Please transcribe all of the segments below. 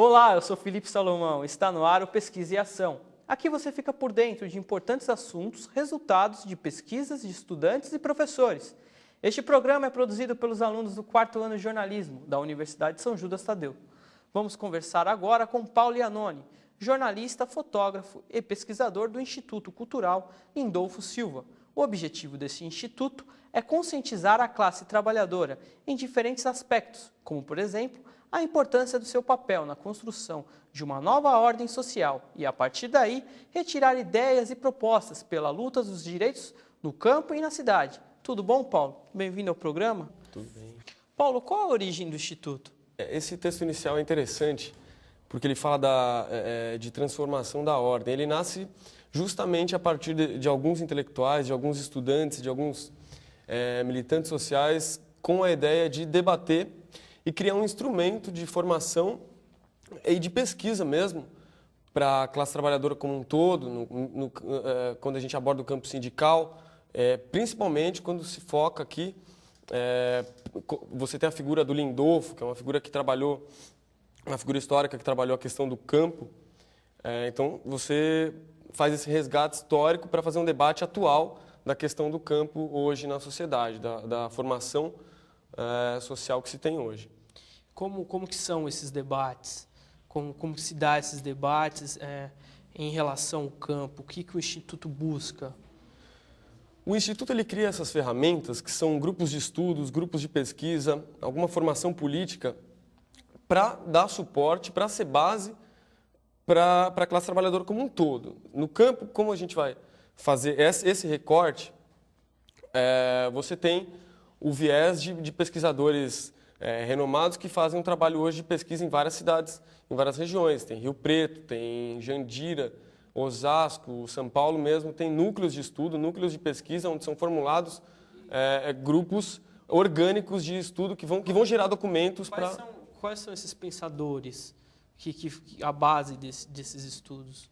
Olá, eu sou Felipe Salomão, está no ar o Pesquisa e Ação. Aqui você fica por dentro de importantes assuntos, resultados de pesquisas de estudantes e professores. Este programa é produzido pelos alunos do 4º ano de jornalismo da Universidade de São Judas Tadeu. Vamos conversar agora com Paulo Iannone, jornalista, fotógrafo e pesquisador do Instituto Cultural Lindolfo Silva. O objetivo desse instituto é conscientizar a classe trabalhadora em diferentes aspectos, como, por exemplo, a importância do seu papel na construção de uma nova ordem social e, a partir daí, retirar ideias e propostas pela luta dos direitos no campo e na cidade. Tudo bom, Paulo? Bem-vindo ao programa. Tudo bem. Paulo, qual a origem do Instituto? Esse texto inicial é interessante porque ele fala de transformação da ordem. Ele nasce justamente a partir de alguns intelectuais, de alguns estudantes, de alguns militantes sociais com a ideia de debater e criar um instrumento de formação e de pesquisa mesmo para a classe trabalhadora como um todo, quando a gente aborda o campo sindical, principalmente quando se foca aqui, você tem a figura do Lindolfo, que é uma figura que trabalhou, uma figura histórica que trabalhou a questão do campo, então você faz esse resgate histórico para fazer um debate atual da questão do campo hoje na sociedade, da formação social que se tem hoje. Como que são esses debates? Como se dá esses debates em relação ao campo? O que o Instituto busca? O Instituto ele cria essas ferramentas que são grupos de estudos, grupos de pesquisa, alguma formação política para dar suporte, para ser base para a classe trabalhadora como um todo. No campo, como a gente vai fazer esse recorte, você tem o viés de pesquisadores renomados que fazem um trabalho hoje de pesquisa em várias cidades, em várias regiões. Tem Rio Preto, tem Jandira, Osasco, São Paulo mesmo, tem núcleos de estudo, núcleos de pesquisa, onde são formulados grupos orgânicos de estudo que vão gerar documentos para... Quais são esses pensadores, a base desses estudos?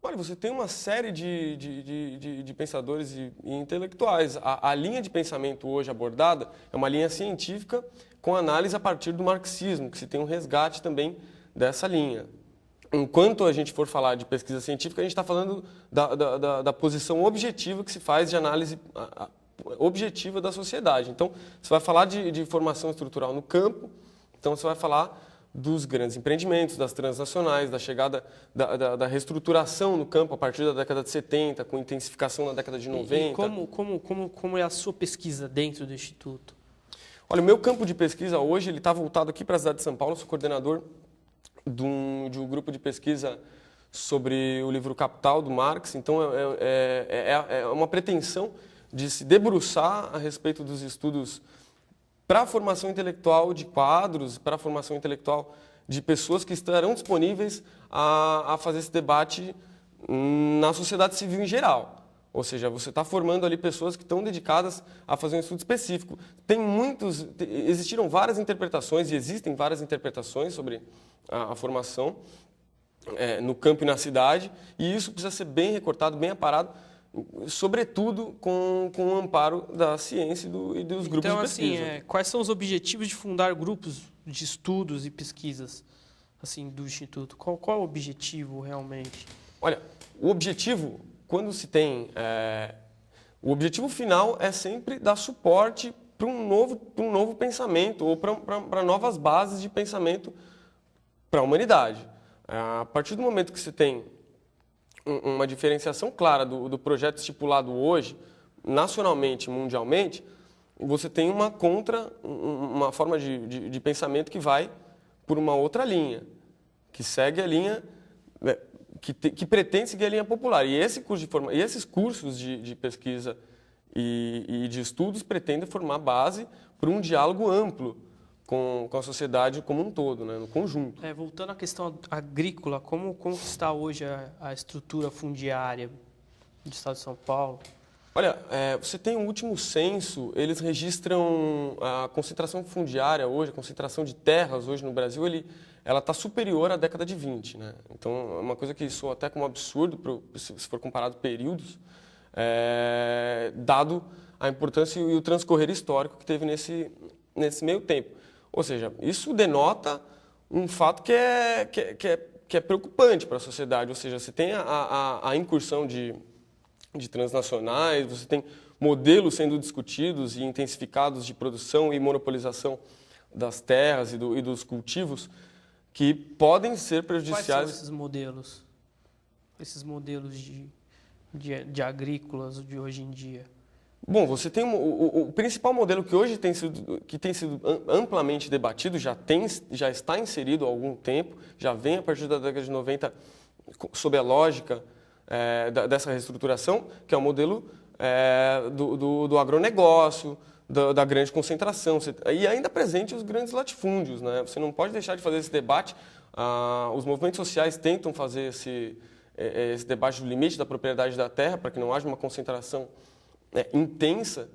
Olha, você tem uma série de pensadores e intelectuais. A linha de pensamento hoje abordada é uma linha científica com análise a partir do marxismo, que se tem um resgate também dessa linha. Enquanto a gente for falar de pesquisa científica, a gente está falando da posição objetiva que se faz de análise objetiva da sociedade. Então, você vai falar de formação estrutural no campo, então você vai falar dos grandes empreendimentos, das transnacionais, da chegada da reestruturação no campo a partir da década de 70, com intensificação na década de 90. E como é a sua pesquisa dentro do Instituto? Olha, o meu campo de pesquisa hoje ele está voltado aqui para a cidade de São Paulo. Eu sou coordenador de um grupo de pesquisa sobre o livro Capital, do Marx. Então, é uma pretensão de se debruçar a respeito dos estudos para a formação intelectual de quadros, para a formação intelectual de pessoas que estarão disponíveis a fazer esse debate na sociedade civil em geral. Ou seja, você está formando ali pessoas que estão dedicadas a fazer um estudo específico. Existiram várias interpretações e existem várias interpretações sobre a formação no campo e na cidade, e isso precisa ser bem recortado, bem aparado, sobretudo com o amparo da ciência e dos grupos de pesquisa. Então, assim, quais são os objetivos de fundar grupos de estudos e pesquisas assim, do Instituto? Qual é o objetivo realmente? Olha, o objetivo, quando se tem... o objetivo final é sempre dar suporte para um novo pensamento ou para novas bases de pensamento para a humanidade. A partir do momento que se tem uma diferenciação clara do projeto estipulado hoje, nacionalmente e mundialmente, você tem uma forma de pensamento que vai por uma outra linha, que segue a linha, que pretende seguir a linha popular. E esses cursos de pesquisa e de estudos pretendem formar base para um diálogo amplo com a sociedade como um todo, né, no conjunto. Voltando à questão agrícola, como está hoje a estrutura fundiária do Estado de São Paulo? Olha, você tem o último censo, eles registram a concentração fundiária hoje, a concentração de terras hoje no Brasil, ela está superior à década de 20. Né? Então, é uma coisa que soa até como absurdo, se for comparado períodos, dado a importância e o transcorrer histórico que teve nesse meio tempo. Ou seja, isso denota um fato que é preocupante para a sociedade, ou seja, você tem a incursão de transnacionais, você tem modelos sendo discutidos e intensificados de produção e monopolização das terras e dos cultivos que podem ser prejudiciais. Quais são esses modelos? Esses modelos de agrícolas de hoje em dia? Bom, você tem o principal modelo que hoje tem sido amplamente debatido, já está inserido há algum tempo, já vem a partir da década de 90 sob a lógica dessa reestruturação, que é o modelo do agronegócio, da grande concentração, e ainda presente os grandes latifúndios, né? Você não pode deixar de fazer esse debate. Os movimentos sociais tentam fazer esse debate do limite da propriedade da terra para que não haja uma concentração intensa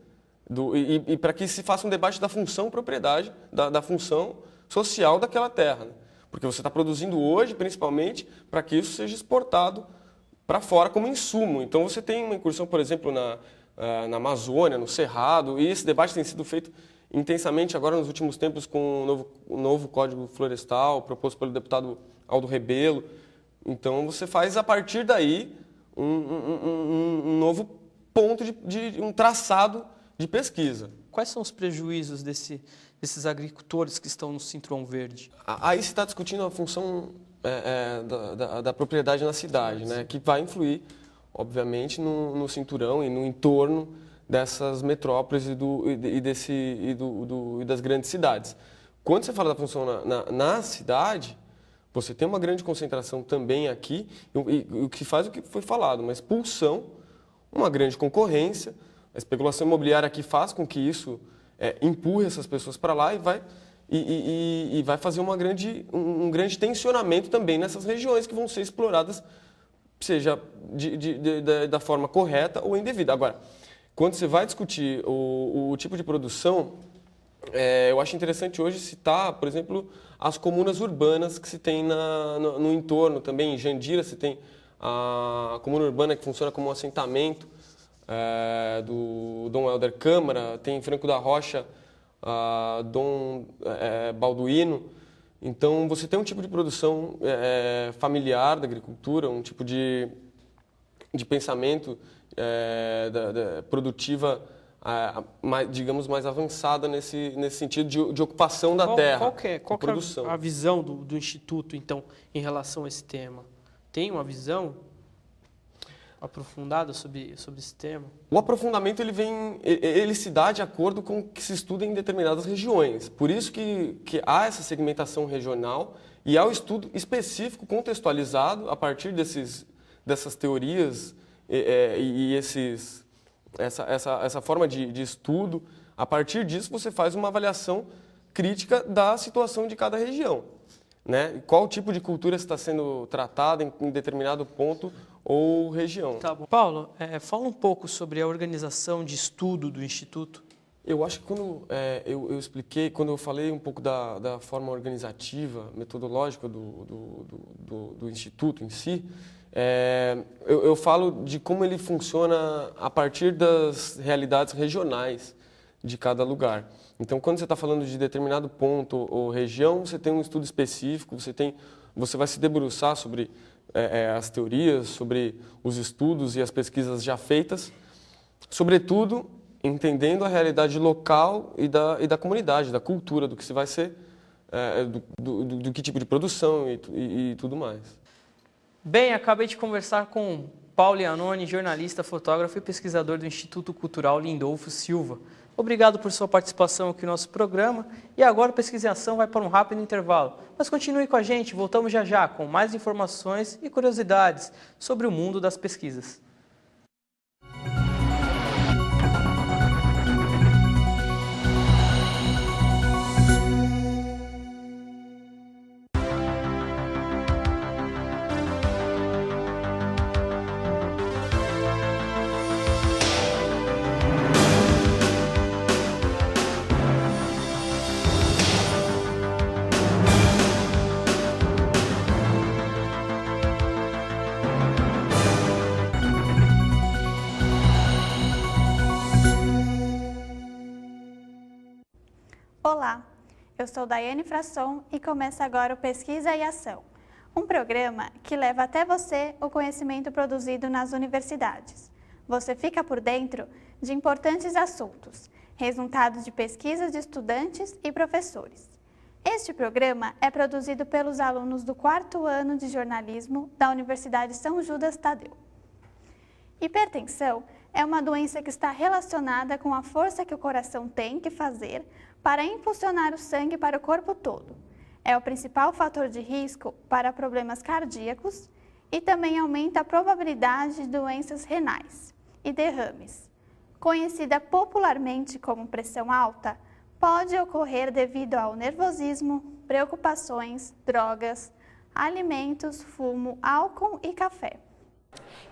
e para que se faça um debate da função propriedade, da função social daquela terra, né? Porque você está produzindo hoje, principalmente, para que isso seja exportado para fora como insumo. Então você tem uma incursão, por exemplo, na Amazônia, no Cerrado, e esse debate tem sido feito intensamente agora nos últimos tempos com o novo Código Florestal, proposto pelo deputado Aldo Rebelo. Então você faz, a partir daí, um novo ponto de um traçado de pesquisa. Quais são os prejuízos desses agricultores que estão no Cinturão Verde? Aí se está discutindo a função da propriedade na cidade, né, que vai influir, obviamente, no cinturão e no entorno dessas metrópoles e das grandes cidades. Quando você fala da função na cidade, você tem uma grande concentração também aqui, e o que faz o que foi falado, uma expulsão, uma grande concorrência. A especulação imobiliária aqui faz com que isso empurre essas pessoas para lá e vai fazer um grande tensionamento também nessas regiões que vão ser exploradas, seja da forma correta ou indevida. Agora, quando você vai discutir o tipo de produção, eu acho interessante hoje citar, por exemplo, as comunas urbanas que se tem no entorno também. Em Jandira você tem a comuna urbana que funciona como um assentamento do Dom Helder Câmara, tem em Franco da Rocha Dom Balduino. Então você tem um tipo de produção familiar da agricultura, um tipo de pensamento produtiva, digamos, mais avançada nesse sentido de ocupação da terra. Qual é a visão do Instituto, então, em relação a esse tema? Tem uma visão aprofundada sobre esse tema? O aprofundamento ele se dá de acordo com o que se estuda em determinadas regiões. Por isso que há essa segmentação regional e há o estudo específico, contextualizado, a partir dessas teorias essa forma de estudo. A partir disso, você faz uma avaliação crítica da situação de cada região, né? Qual tipo de cultura está sendo tratada em determinado ponto ou região. Tá bom. Paulo, fala um pouco sobre a organização de estudo do Instituto. Eu acho que quando eu expliquei, quando eu falei um pouco da forma organizativa, metodológica do Instituto em si, eu falo de como ele funciona a partir das realidades regionais de cada lugar. Então, quando você está falando de determinado ponto ou região, você tem um estudo específico, você vai se debruçar sobre as teorias, sobre os estudos e as pesquisas já feitas, sobretudo entendendo a realidade local e da comunidade, da cultura, do que se vai ser, do que tipo de produção e tudo mais. Bem, acabei de conversar com Paulo Iannone, jornalista, fotógrafo e pesquisador do Instituto Cultural Lindolfo Silva. Obrigado por sua participação aqui no nosso programa. E agora a Pesquisa em Ação vai para um rápido intervalo. Mas continue com a gente, voltamos já já com mais informações e curiosidades sobre o mundo das pesquisas. Olá, Eu sou Daiane Frasson e começa agora o Pesquisa e Ação, um programa que leva até você o conhecimento produzido nas universidades. Você fica por dentro de importantes assuntos, resultados de pesquisas de estudantes e professores. Este programa é produzido pelos alunos do 4º ano de jornalismo da Universidade São Judas Tadeu. Hipertensão é uma doença que está relacionada com a força que o coração tem que fazer para impulsionar o sangue para o corpo todo. É o principal fator de risco para problemas cardíacos e também aumenta a probabilidade de doenças renais e derrames. Conhecida popularmente como pressão alta, pode ocorrer devido ao nervosismo, preocupações, drogas, alimentos, fumo, álcool e café.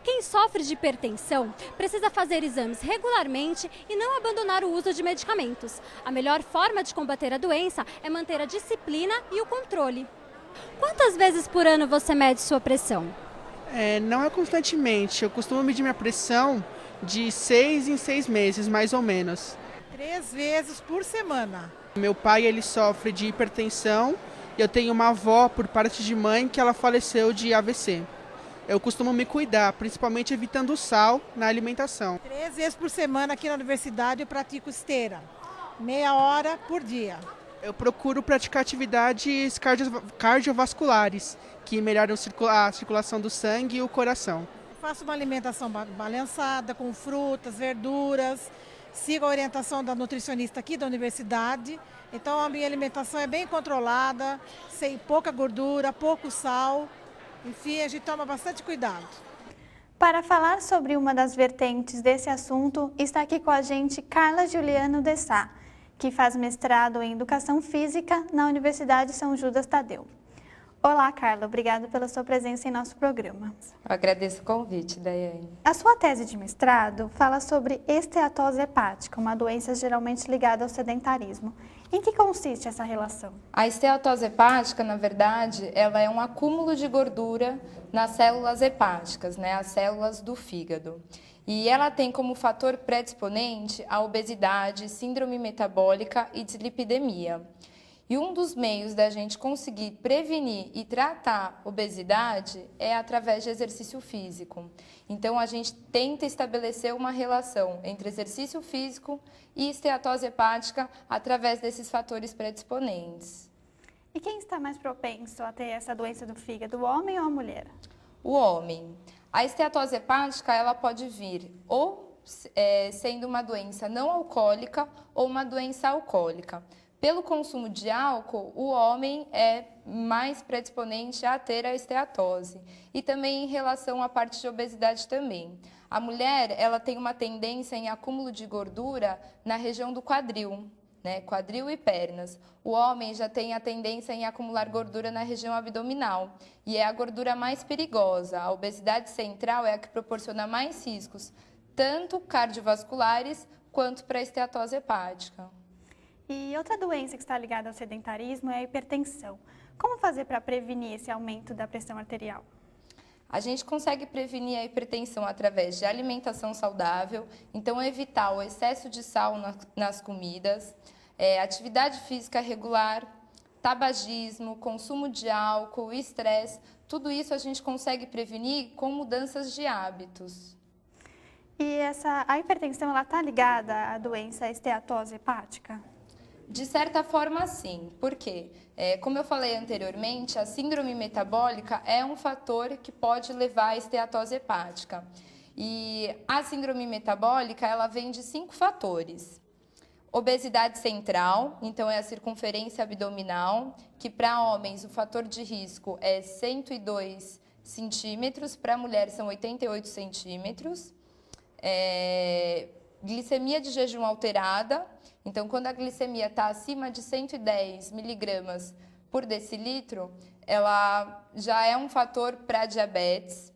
Quem sofre de hipertensão precisa fazer exames regularmente e não abandonar o uso de medicamentos. A melhor forma de combater a doença é manter a disciplina e o controle. Quantas vezes por ano você mede sua pressão? Não é constantemente. Eu costumo medir minha pressão de 6 em 6 meses, mais ou menos. 3 vezes por semana. Meu pai, ele sofre de hipertensão e eu tenho uma avó por parte de mãe que ela faleceu de AVC. Eu costumo me cuidar, principalmente evitando o sal na alimentação. 3 vezes por semana aqui na universidade eu pratico esteira, meia hora por dia. Eu procuro praticar atividades cardiovasculares, que melhoram a circulação do sangue e o coração. Faço uma alimentação balançada, com frutas, verduras, sigo a orientação da nutricionista aqui da universidade. Então a minha alimentação é bem controlada, sem pouca gordura, pouco sal. Enfim, a gente toma bastante cuidado. Para falar sobre uma das vertentes desse assunto, está aqui com a gente Carla Juliano de Sá, que faz mestrado em Educação Física na Universidade São Judas Tadeu. Olá, Carla, obrigada pela sua presença em nosso programa. Eu agradeço o convite, Daiane. A sua tese de mestrado fala sobre esteatose hepática, uma doença geralmente ligada ao sedentarismo. Em que consiste essa relação? A esteatose hepática, na verdade, ela é um acúmulo de gordura nas células hepáticas, as células do fígado. E ela tem como fator predisponente a obesidade, síndrome metabólica e dislipidemia. E um dos meios da gente conseguir prevenir e tratar obesidade é através de exercício físico. Então, a gente tenta estabelecer uma relação entre exercício físico e esteatose hepática através desses fatores predisponentes. E quem está mais propenso a ter essa doença do fígado, o homem ou a mulher? O homem. A esteatose hepática, ela pode vir ou sendo uma doença não alcoólica ou uma doença alcoólica. Pelo consumo de álcool, o homem é mais predisponente a ter a esteatose. E também em relação à parte de obesidade também. A mulher, ela tem uma tendência em acúmulo de gordura na região do quadril, quadril e pernas. O homem já tem a tendência em acumular gordura na região abdominal. E é a gordura mais perigosa. A obesidade central é a que proporciona mais riscos, tanto cardiovasculares quanto para a esteatose hepática. E outra doença que está ligada ao sedentarismo é a hipertensão. Como fazer para prevenir esse aumento da pressão arterial? A gente consegue prevenir a hipertensão através de alimentação saudável, então evitar o excesso de sal nas comidas, atividade física regular, tabagismo, consumo de álcool, estresse, tudo isso a gente consegue prevenir com mudanças de hábitos. E a hipertensão está ligada à doença esteatose hepática? De certa forma, sim. Por quê? Como eu falei anteriormente, a síndrome metabólica é um fator que pode levar à esteatose hepática. E a síndrome metabólica, ela vem de 5 fatores. Obesidade central, então é a circunferência abdominal, que para homens o fator de risco é 102 centímetros, para mulher são 88 centímetros. Glicemia de jejum alterada, então quando a glicemia está acima de 110 miligramas por decilitro, ela já é um fator para diabetes.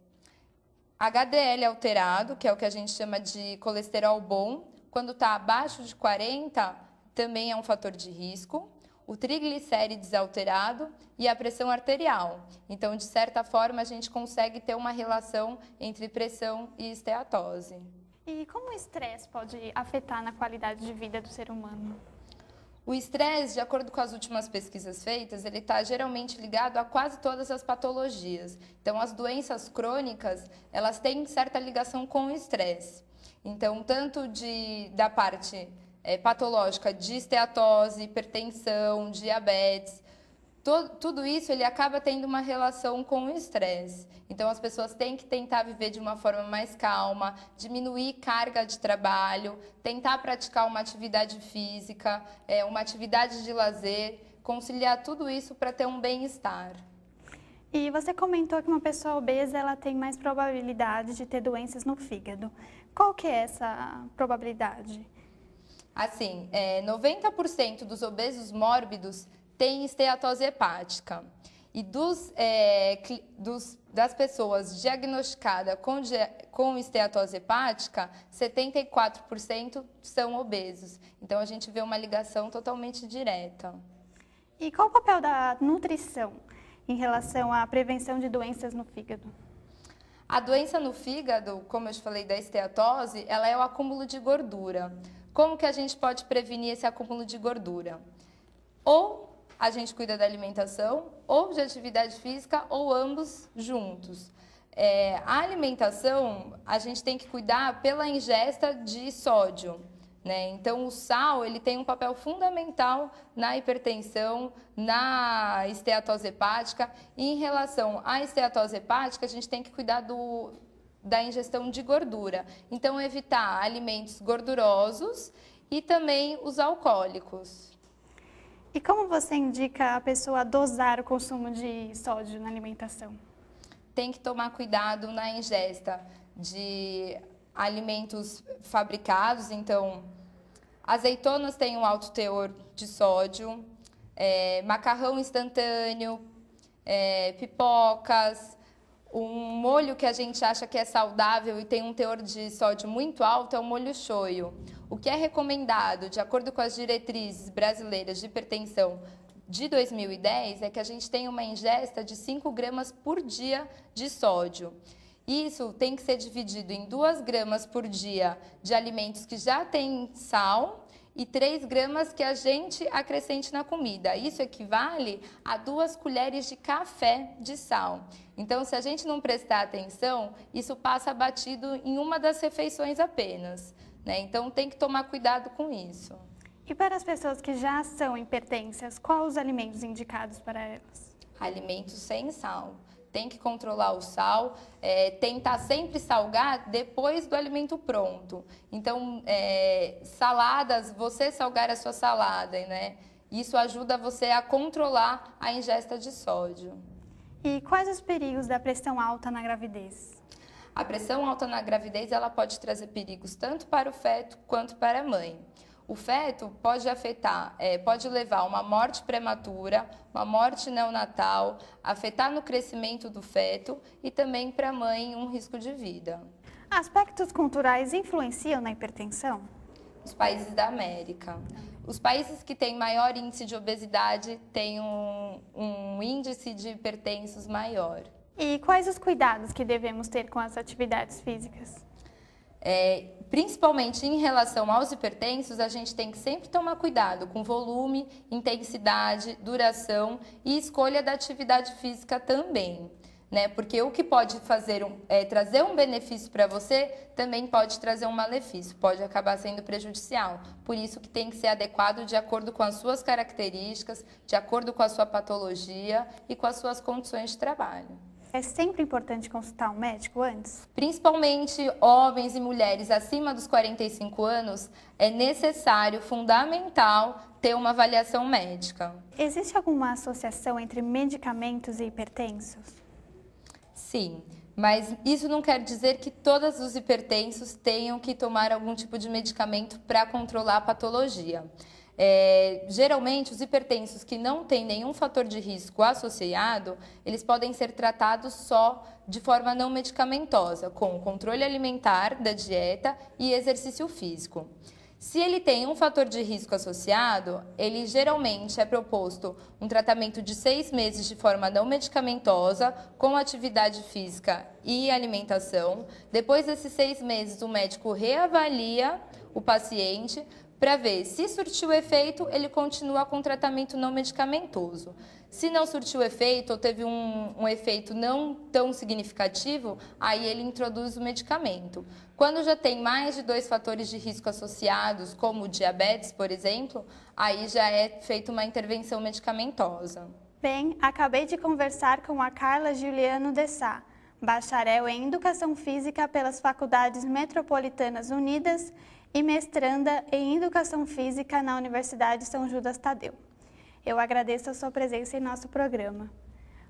HDL alterado, que é o que a gente chama de colesterol bom, quando está abaixo de 40, também é um fator de risco. O triglicérides alterado e a pressão arterial. Então, de certa forma, a gente consegue ter uma relação entre pressão e esteatose. E como o estresse pode afetar na qualidade de vida do ser humano? O O estresse, de acordo com as últimas pesquisas feitas, ele está geralmente ligado a quase todas as patologias. Então, as doenças crônicas, elas têm certa ligação com o estresse. Então, tanto da parte patológica de esteatose, hipertensão, diabetes, tudo isso ele acaba tendo uma relação com o estresse. Então, as pessoas têm que tentar viver de uma forma mais calma, diminuir carga de trabalho, tentar praticar uma atividade física, uma atividade de lazer, conciliar tudo isso para ter um bem-estar. E você comentou que uma pessoa obesa ela tem mais probabilidade de ter doenças no fígado. Qual que é essa probabilidade? Assim, 90% dos obesos mórbidos têm esteatose hepática. E das pessoas diagnosticadas com esteatose hepática, 74% são obesos. Então, a gente vê uma ligação totalmente direta. E qual o papel da nutrição em relação à prevenção de doenças no fígado? A doença no fígado, como eu te falei da esteatose, ela é o acúmulo de gordura. Como que a gente pode prevenir esse acúmulo de gordura? Ou a gente cuida da alimentação, ou de atividade física, ou ambos juntos. A alimentação, a gente tem que cuidar pela ingesta de sódio, né? Então, o sal ele tem um papel fundamental na hipertensão, na esteatose hepática. E em relação à esteatose hepática, a gente tem que cuidar da ingestão de gordura. Então, evitar alimentos gordurosos e também os alcoólicos. E como você indica a pessoa dosar o consumo de sódio na alimentação? Tem que tomar cuidado na ingesta de alimentos fabricados. Então, azeitonas têm um alto teor de sódio, macarrão instantâneo, pipocas. Um molho que a gente acha que é saudável e tem um teor de sódio muito alto é o molho shoyu. O que é recomendado, de acordo com as diretrizes brasileiras de hipertensão de 2010, é que a gente tenha uma ingesta de 5 gramas por dia de sódio. Isso tem que ser dividido em 2 gramas por dia de alimentos que já têm sal e 3 gramas que a gente acrescente na comida. Isso equivale a 2 colheres de café de sal. Então, se a gente não prestar atenção, isso passa batido em uma das refeições apenas, né? Então, tem que tomar cuidado com isso. E para as pessoas que já são hipertensas, quais os alimentos indicados para elas? Alimentos sem sal. Tem que controlar o sal, tentar sempre salgar depois do alimento pronto. Então, saladas, você salgar a sua salada, né? Isso ajuda você a controlar a ingesta de sódio. E quais os perigos da pressão alta na gravidez? A pressão alta na gravidez ela pode trazer perigos tanto para o feto quanto para a mãe. O feto pode afetar, pode levar a uma morte prematura, uma morte neonatal, afetar no crescimento do feto e também para a mãe um risco de vida. Aspectos culturais influenciam na hipertensão? Os países da América. Os países que têm maior índice de obesidade têm um índice de hipertensos maior. E quais os cuidados que devemos ter com as atividades físicas? Principalmente em relação aos hipertensos, a gente tem que sempre tomar cuidado com volume, intensidade, duração e escolha da atividade física também, né? Porque o que pode trazer um benefício para você, também pode trazer um malefício, pode acabar sendo prejudicial. Por isso que tem que ser adequado de acordo com as suas características, de acordo com a sua patologia e com as suas condições de trabalho. É sempre importante consultar um médico antes? Principalmente homens e mulheres acima dos 45 anos, é necessário, fundamental, ter uma avaliação médica. Existe alguma associação entre medicamentos e hipertensos? Sim, mas isso não quer dizer que todos os hipertensos tenham que tomar algum tipo de medicamento para controlar a patologia. Geralmente, os hipertensos que não têm nenhum fator de risco associado, eles podem ser tratados só de forma não medicamentosa, com controle alimentar da dieta e exercício físico. Se ele tem um fator de risco associado, ele geralmente é proposto um tratamento de 6 meses de forma não medicamentosa, com atividade física e alimentação. Depois desses 6 meses, o médico reavalia o paciente para ver se surtiu efeito, ele continua com tratamento não medicamentoso. Se não surtiu efeito ou teve um efeito não tão significativo, aí ele introduz o medicamento. Quando já tem mais de 2 fatores de risco associados, como o diabetes, por exemplo, aí já é feita uma intervenção medicamentosa. Bem, acabei de conversar com a Carla Juliano de Sá, bacharel em Educação Física pelas Faculdades Metropolitanas Unidas e mestranda em Educação Física na Universidade São Judas Tadeu. Eu agradeço a sua presença em nosso programa.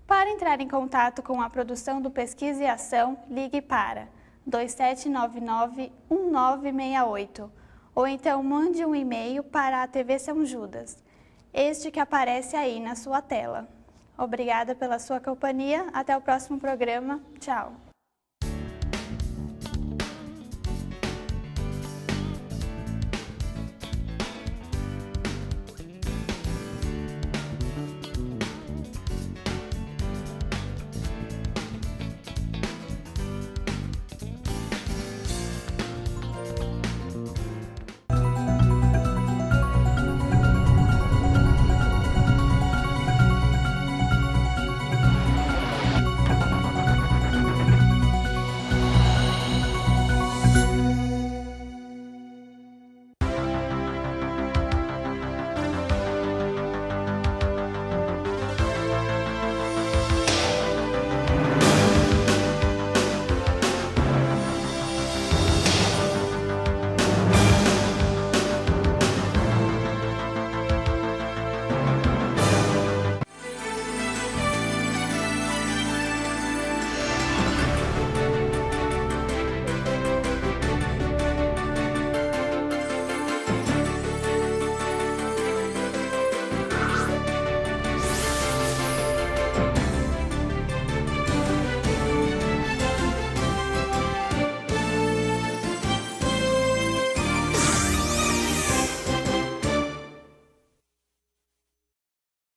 Para entrar em contato com a produção do Pesquisa e Ação, ligue para 2799-1968 ou então mande um e-mail para a TV São Judas, este que aparece aí na sua tela. Obrigada pela sua companhia. Até o próximo programa. Tchau.